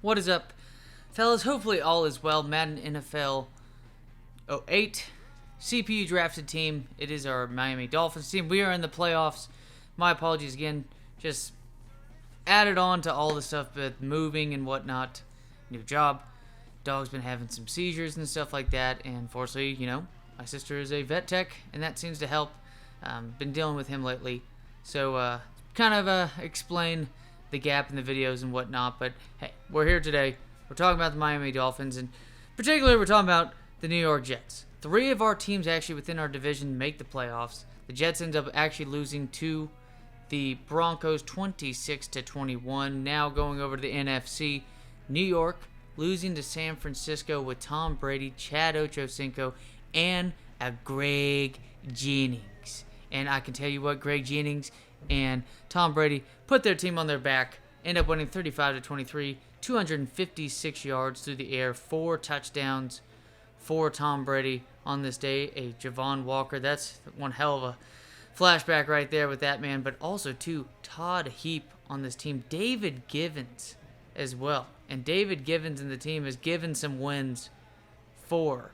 What is up, fellas? Hopefully all is well. Madden NFL 08 CPU drafted team. It is our Miami Dolphins team. We are in the playoffs. My apologies again. Just added on to all the stuff with moving and whatnot. New job. Dog's been having some seizures and stuff like that. And fortunately, my sister is a vet tech, and that seems to help. Been dealing with him lately. So, explain the gap in the videos and whatnot. But, hey, we're here today. We're talking about the Miami Dolphins, and particularly we're talking about the New York Jets. 3 of our teams actually within our division make the playoffs. The Jets end up actually losing to the Broncos 26-21. Now going over to the NFC, New York losing to San Francisco with Tom Brady, Chad Ochocinco, and a Greg Jennings. And I can tell you what, Greg Jennings and Tom Brady put their team on their back, end up winning 35-23, 256 yards through the air, 4 touchdowns for Tom Brady on this day. A Javon Walker, that's one hell of a flashback right there with that man, but also too Todd Heap on this team, David Givens as well. And David Givens and the team has given some wins for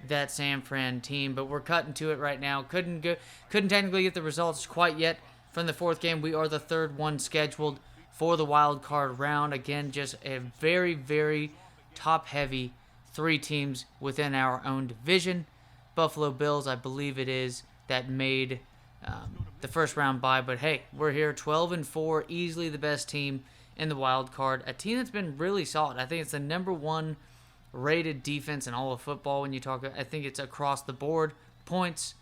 that San Fran team, but we're cutting to it right now. Couldn't technically get the results quite yet from the 4th game. We are the 3rd one scheduled for the wild card round. Again, just a very, very top-heavy 3 teams within our own division. Buffalo Bills, I believe it is, that made the first round bye. But hey, we're here 12-4, easily the best team in the wild card. A team that's been really solid. I think it's the number 1 rated defense in all of football when you talk. I think it's across the board, points,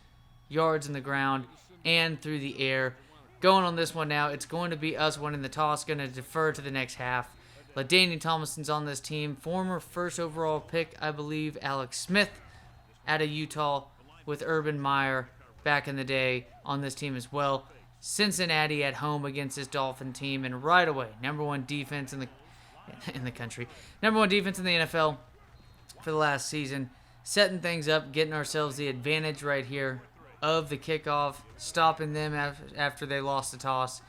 yards in the ground, and through the air. Going on this one now, it's going to be us winning the toss. Going to defer to the next half. LaDainian Tomlinson's on this team. Former first overall pick, I believe, Alex Smith out of Utah with Urban Meyer back in the day on this team as well. Cincinnati at home against this Dolphin team, and right away, number 1 defense in the country, number 1 defense in the NFL for the last season, setting things up, getting ourselves the advantage right here of the kickoff, stopping them after they lost the toss,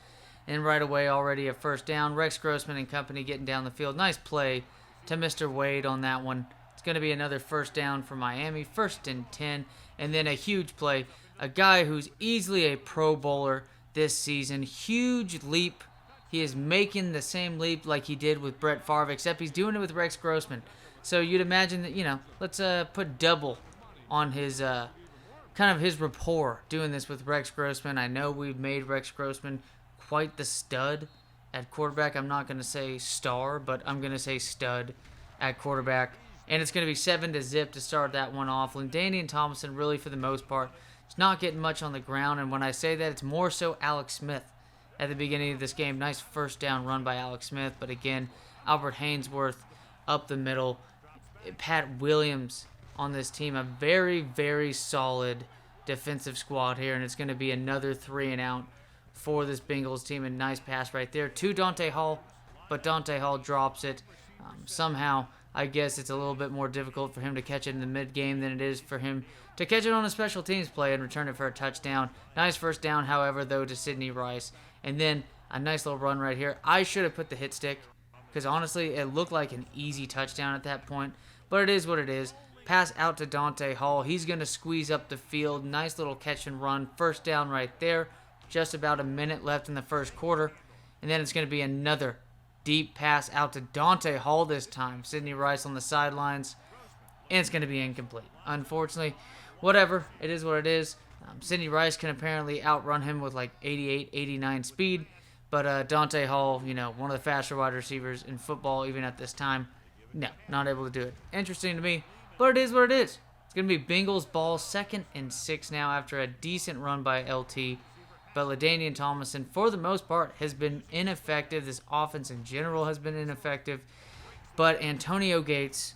and right away already a first down. Rex Grossman and company getting down the field. Nice play to Mr. Wade on that one. It's going to be another first down for Miami, 1st and 10, and then a huge play. A guy who's easily a Pro Bowler this season. Huge leap. He is making the same leap like he did with Brett Favre, except he's doing it with Rex Grossman. So you'd imagine that, let's put double on his his rapport doing this with Rex Grossman. I know we've made Rex Grossman quite the stud at quarterback. I'm not going to say star, but I'm going to say stud at quarterback. And it's going to be 7-0 to start that one off. LaDainian Tomlinson, really for the most part, is not getting much on the ground. And when I say that, it's more so Alex Smith at the beginning of this game. Nice first down run by Alex Smith. But again, Albert Haynesworth up the middle. Pat Williams on this team. A very, very solid defensive squad here. And it's going to be another 3 and out for this Bengals team. A nice pass right there to Dante Hall. But Dante Hall drops it. Somehow, I guess it's a little bit more difficult for him to catch it in the mid-game than it is for him to catch it on a special teams play and return it for a touchdown. Nice first down, however, though, to Sidney Rice. And then a nice little run right here. I should have put the hit stick because, honestly, it looked like an easy touchdown at that point. But it is what it is. Pass out to Dante Hall. He's going to squeeze up the field. Nice little catch and run. First down right there. Just about a minute left in the first quarter. And then it's going to be another deep pass out to Dante Hall this time. Sidney Rice on the sidelines. And it's going to be incomplete. Unfortunately, whatever. It is what it is. Sidney Rice can apparently outrun him with like 88, 89 speed. But Dante Hall, one of the faster wide receivers in football even at this time, no, not able to do it. Interesting to me, but it is what it is. It's going to be Bengals ball, 2nd and 6 now after a decent run by LT. But LaDainian Tomlinson, for the most part, has been ineffective. This offense in general has been ineffective. But Antonio Gates,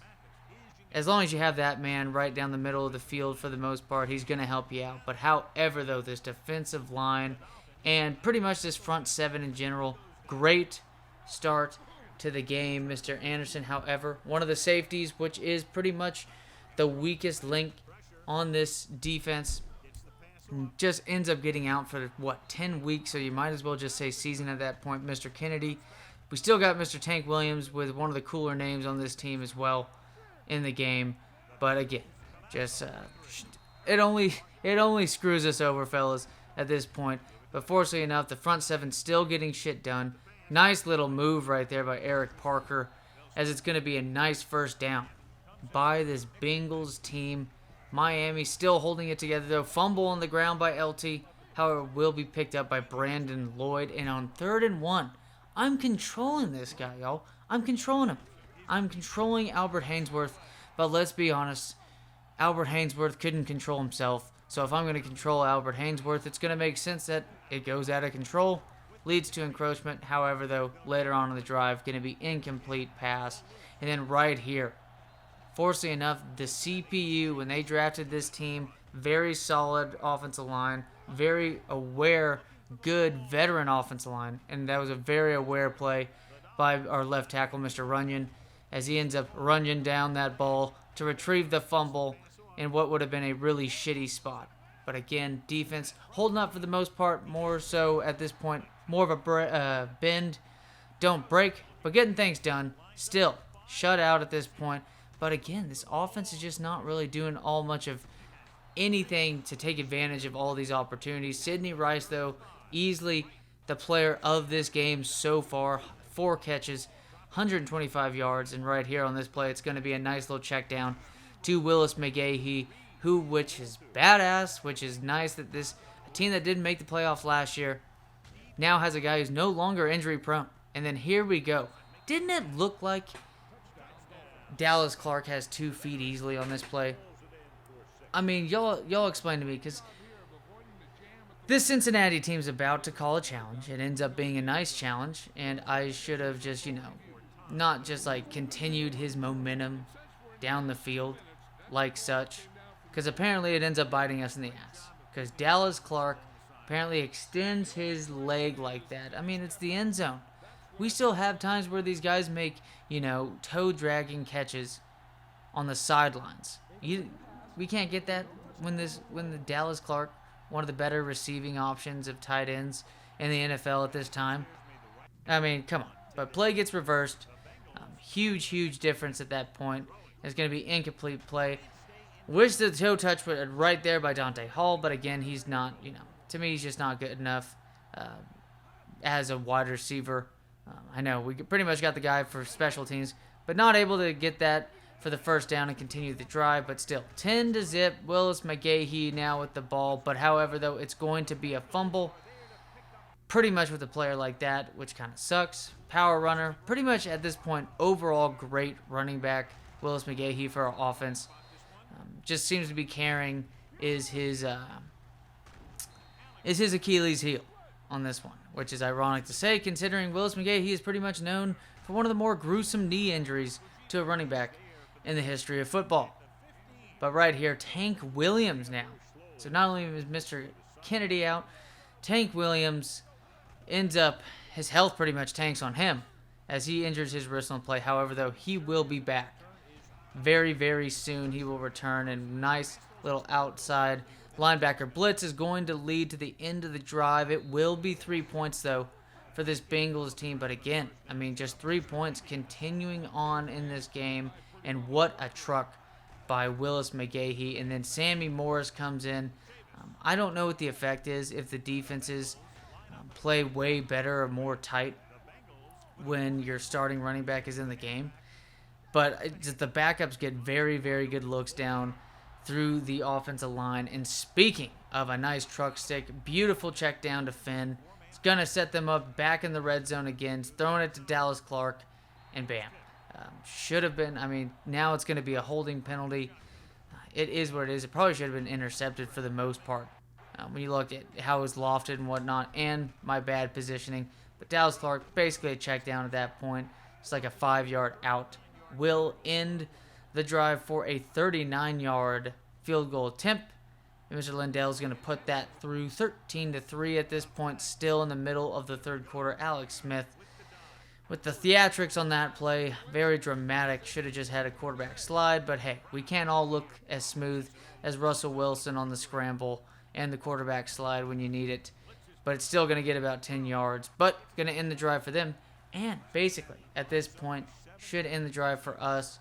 as long as you have that man right down the middle of the field for the most part, he's going to help you out. But however, though, this defensive line and pretty much this front 7 in general, great start to the game. Mr. Anderson, however, one of the safeties, which is pretty much the weakest link on this defense, just ends up getting out for, 10 weeks, so you might as well just say season at that point. Mr. Kennedy We still got Mr. Tank Williams with one of the cooler names on this team as well in the game. But again, just it only screws us over, fellas, at this point. But fortunately enough, the front seven still getting shit done. Nice little move right there by Eric Parker, as it's going to be a nice first down by this Bengals team. Miami still holding it together, though. Fumble on the ground by LT. However, will be picked up by Brandon Lloyd. And on 3rd and 1, I'm controlling this guy, y'all. I'm controlling him. I'm controlling Albert Haynesworth. But let's be honest, Albert Haynesworth couldn't control himself. So if I'm going to control Albert Haynesworth, it's going to make sense that it goes out of control, leads to encroachment. However, though, later on in the drive, going to be incomplete pass. And then right here, fortunately enough, the CPU, when they drafted this team, very solid offensive line, very aware, good veteran offensive line. And that was a very aware play by our left tackle, Mr. Runyon, as he ends up running down that ball to retrieve the fumble in what would have been a really shitty spot. But again, defense holding up for the most part, more so at this point, more of a bend, don't break, but getting things done. Still, shut out at this point. But again, this offense is just not really doing all much of anything to take advantage of all these opportunities. Sidney Rice, though, easily the player of this game so far. 4 catches, 125 yards, and right here on this play, it's going to be a nice little check down to Willis McGahee, which is badass, which is nice that this team that didn't make the playoffs last year now has a guy who's no longer injury prone. And then here we go. Didn't it look like Dallas Clark has 2 feet easily on this play? I mean, y'all explain to me, because this Cincinnati team's about to call a challenge. It ends up being a nice challenge, and I should have just, not just like continued his momentum down the field like such, because apparently it ends up biting us in the ass, because Dallas Clark apparently extends his leg like that. I mean, it's the end zone. We still have times where these guys make, toe-dragging catches on the sidelines. We can't get that when the Dallas Clark, one of the better receiving options of tight ends in the NFL at this time. I mean, come on. But play gets reversed. Huge difference at that point. It's going to be incomplete play. Wish the toe touch was right there by Dante Hall, but again, he's not, to me, he's just not good enough as a wide receiver. I know we pretty much got the guy for special teams, but not able to get that for the first down and continue the drive. But still, 10-0. Willis McGahee now with the ball. But however, though, it's going to be a fumble. Pretty much with a player like that, which kind of sucks. Power runner. Pretty much at this point, overall great running back. Willis McGahee for our offense. Just seems to be carrying is his Achilles heel on this one, which is ironic to say, considering Willis McGahee is pretty much known for one of the more gruesome knee injuries to a running back in the history of football. But right here, Tank Williams now. So not only is Mr. Kennedy out, Tank Williams ends up, his health pretty much tanks on him as he injures his wrist on play. However, though, he will be back very soon. He will return, and nice little outside linebacker blitz is going to lead to the end of the drive. It will be 3 points, though, for this Bengals team. But again, I mean, just 3 points continuing on in this game. And what a truck by Willis McGahee. And then Sammy Morris comes in. I don't know what the effect is if the defenses play way better or more tight when your starting running back is in the game. But the backups get very good looks down through the offensive line. And speaking of a nice truck stick, beautiful check down to Finn. It's going to set them up back in the red zone again. It's throwing it to Dallas Clark, and bam. Should have been, now it's going to be a holding penalty. It is what it is. It probably should have been intercepted for the most part. When you look at how it was lofted and whatnot, and my bad positioning. But Dallas Clark, basically a check down at that point. It's like a 5-yard out. Will end the drive for a 39-yard field goal attempt. And Mr. Lindell is going to put that through 13-3 at this point, still in the middle of the third quarter. Alex Smith with the theatrics on that play, very dramatic. Should have just had a quarterback slide, but hey, we can't all look as smooth as Russell Wilson on the scramble and the quarterback slide when you need it. But it's still going to get about 10 yards, but going to end the drive for them. And basically, at this point, should end the drive for us.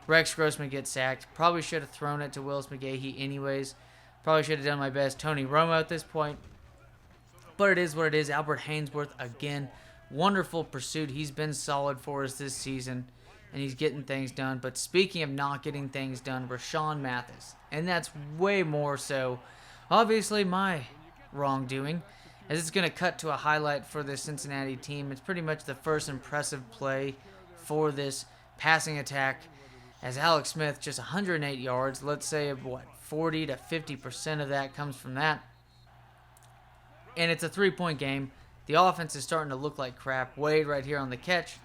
Rex Grossman gets sacked. Probably should have thrown it to Willis McGahee anyways. Probably should have done my best Tony Romo at this point. But it is what it is. Albert Hainsworth, again, wonderful pursuit. He's been solid for us this season, and he's getting things done. But speaking of not getting things done, Rashawn Mathis. And that's way more so, obviously, my wrongdoing, as it's going to cut to a highlight for this Cincinnati team. It's pretty much the first impressive play for this passing attack, as Alex Smith, just 108 yards. Let's say, 40 to 50% of that comes from that. And it's a 3-point game. The offense is starting to look like crap. Wade right here on the catch.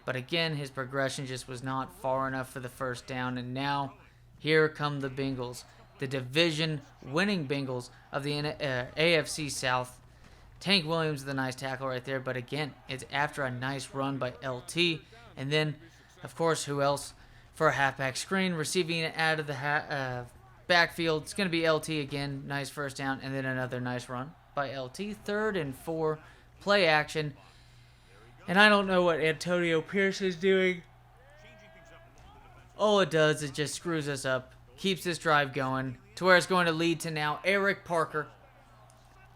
But again, his progression just was not far enough for the first down. And now, here come the Bengals. The division-winning Bengals of the AFC South. Tank Williams with a nice tackle right there. But again, it's after a nice run by LT. And then, of course, who else? For a halfback screen, receiving it out of the backfield. It's going to be LT again. Nice first down. And then another nice run by LT. 3rd and 4. Play action. And I don't know what Antonio Pierce is doing. All it does is just screws us up. Keeps this drive going to where it's going to lead to now Eric Parker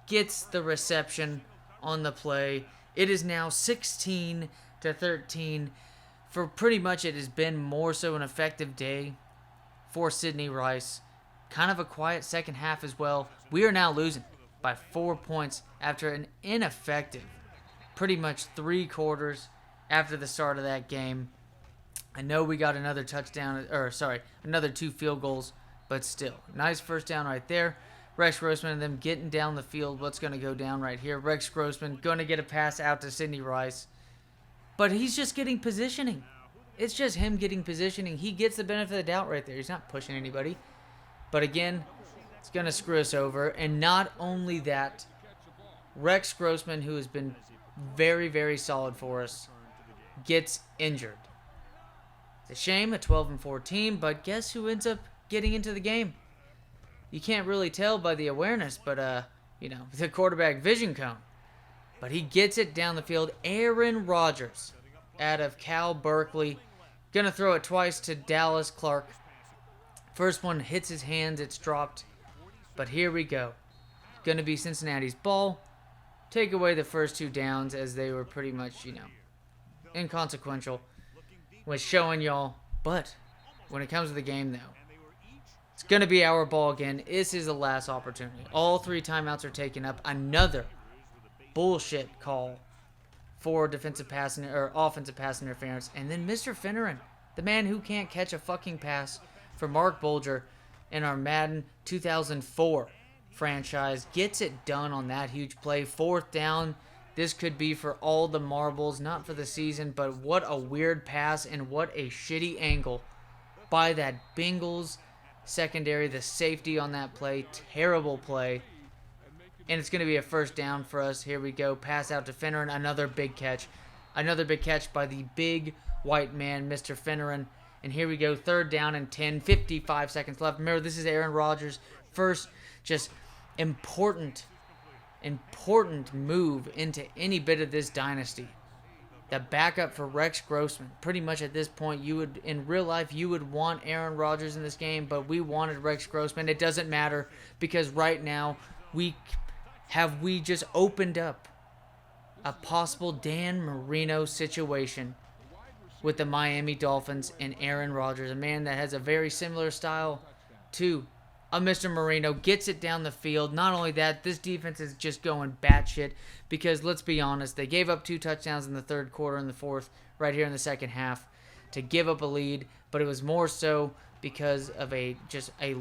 gets the reception on the play. It is now 16 to 13. For pretty much it has been more so an effective day for Sidney Rice. Kind of a quiet second half as well. We are now losing by 4 points after an ineffective, pretty much 3 quarters after the start of that game. I know we got another touchdown, another 2 field goals, but still. Nice first down right there. Rex Grossman and them getting down the field. What's going to go down right here? Rex Grossman going to get a pass out to Sidney Rice. But he's just getting positioning. It's just him getting positioning. He gets the benefit of the doubt right there. He's not pushing anybody. But again, it's going to screw us over. And not only that, Rex Grossman, who has been very, very solid for us, gets injured. It's a shame, a 12-4 team, but guess who ends up getting into the game? You can't really tell by the awareness, but, the quarterback vision cone. But he gets it down the field. Aaron Rodgers out of Cal Berkeley. Going to throw it twice to Dallas Clark. First one hits his hands. It's dropped. But here we go. Going to be Cincinnati's ball. Take away the first 2 downs as they were pretty much, inconsequential. Was showing y'all. But when it comes to the game, though, it's going to be our ball again. This is the last opportunity. All 3 timeouts are taken up. Another bullshit call for offensive pass interference. And then Mr. Finneran, the man who can't catch a fucking pass for Mark Bulger in our Madden 2004 franchise, gets it done on that huge play. 4th down. This could be for all the marbles, not for the season, but what a weird pass and what a shitty angle by that Bengals secondary. The safety on that play, terrible play. And it's going to be a first down for us. Here we go. Pass out to Finneran. Another big catch. Another big catch by the big white man, Mr. Finneran. And here we go. 3rd down and 10. 55 seconds left. Remember, this is Aaron Rodgers' first just important move into any bit of this dynasty. The backup for Rex Grossman. Pretty much at this point, in real life, you would want Aaron Rodgers in this game, but we wanted Rex Grossman. It doesn't matter because right now, we just opened up a possible Dan Marino situation with the Miami Dolphins and Aaron Rodgers, a man that has a very similar style to Mr. Marino, gets it down the field. Not only that, this defense is just going batshit because, let's be honest, they gave up 2 touchdowns in the 3rd quarter and the 4th right here in the second half to give up a lead, but it was more so because of a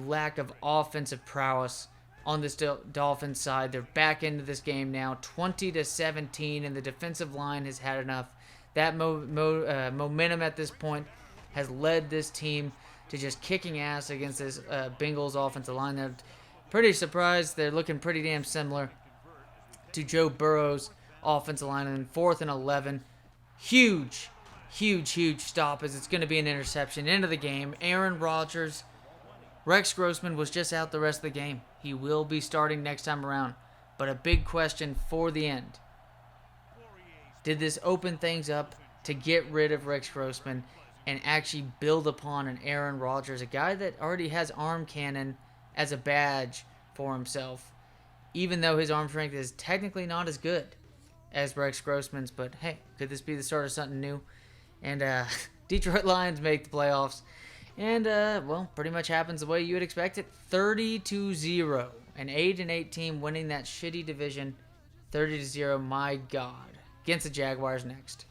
lack of offensive prowess on this Dolphins side. They're back into this game now, 20-17, and the defensive line has had enough. That momentum at this point has led this team to just kicking ass against this Bengals offensive line. They're pretty surprised. They're looking pretty damn similar to Joe Burrow's offensive line. And then 4th and 11, huge stop as it's going to be an interception. End of the game. Aaron Rodgers, Rex Grossman was just out the rest of the game. He will be starting next time around. But a big question for the end. Did this open things up to get rid of Rex Grossman and actually build upon an Aaron Rodgers, a guy that already has arm cannon as a badge for himself, even though his arm strength is technically not as good as Rex Grossman's. But hey, could this be the start of something new? And Detroit Lions make the playoffs. And, well, pretty much happens the way you would expect it. 30-0. An 8-8 team winning that shitty division. 30-0, my God. Against the Jaguars next.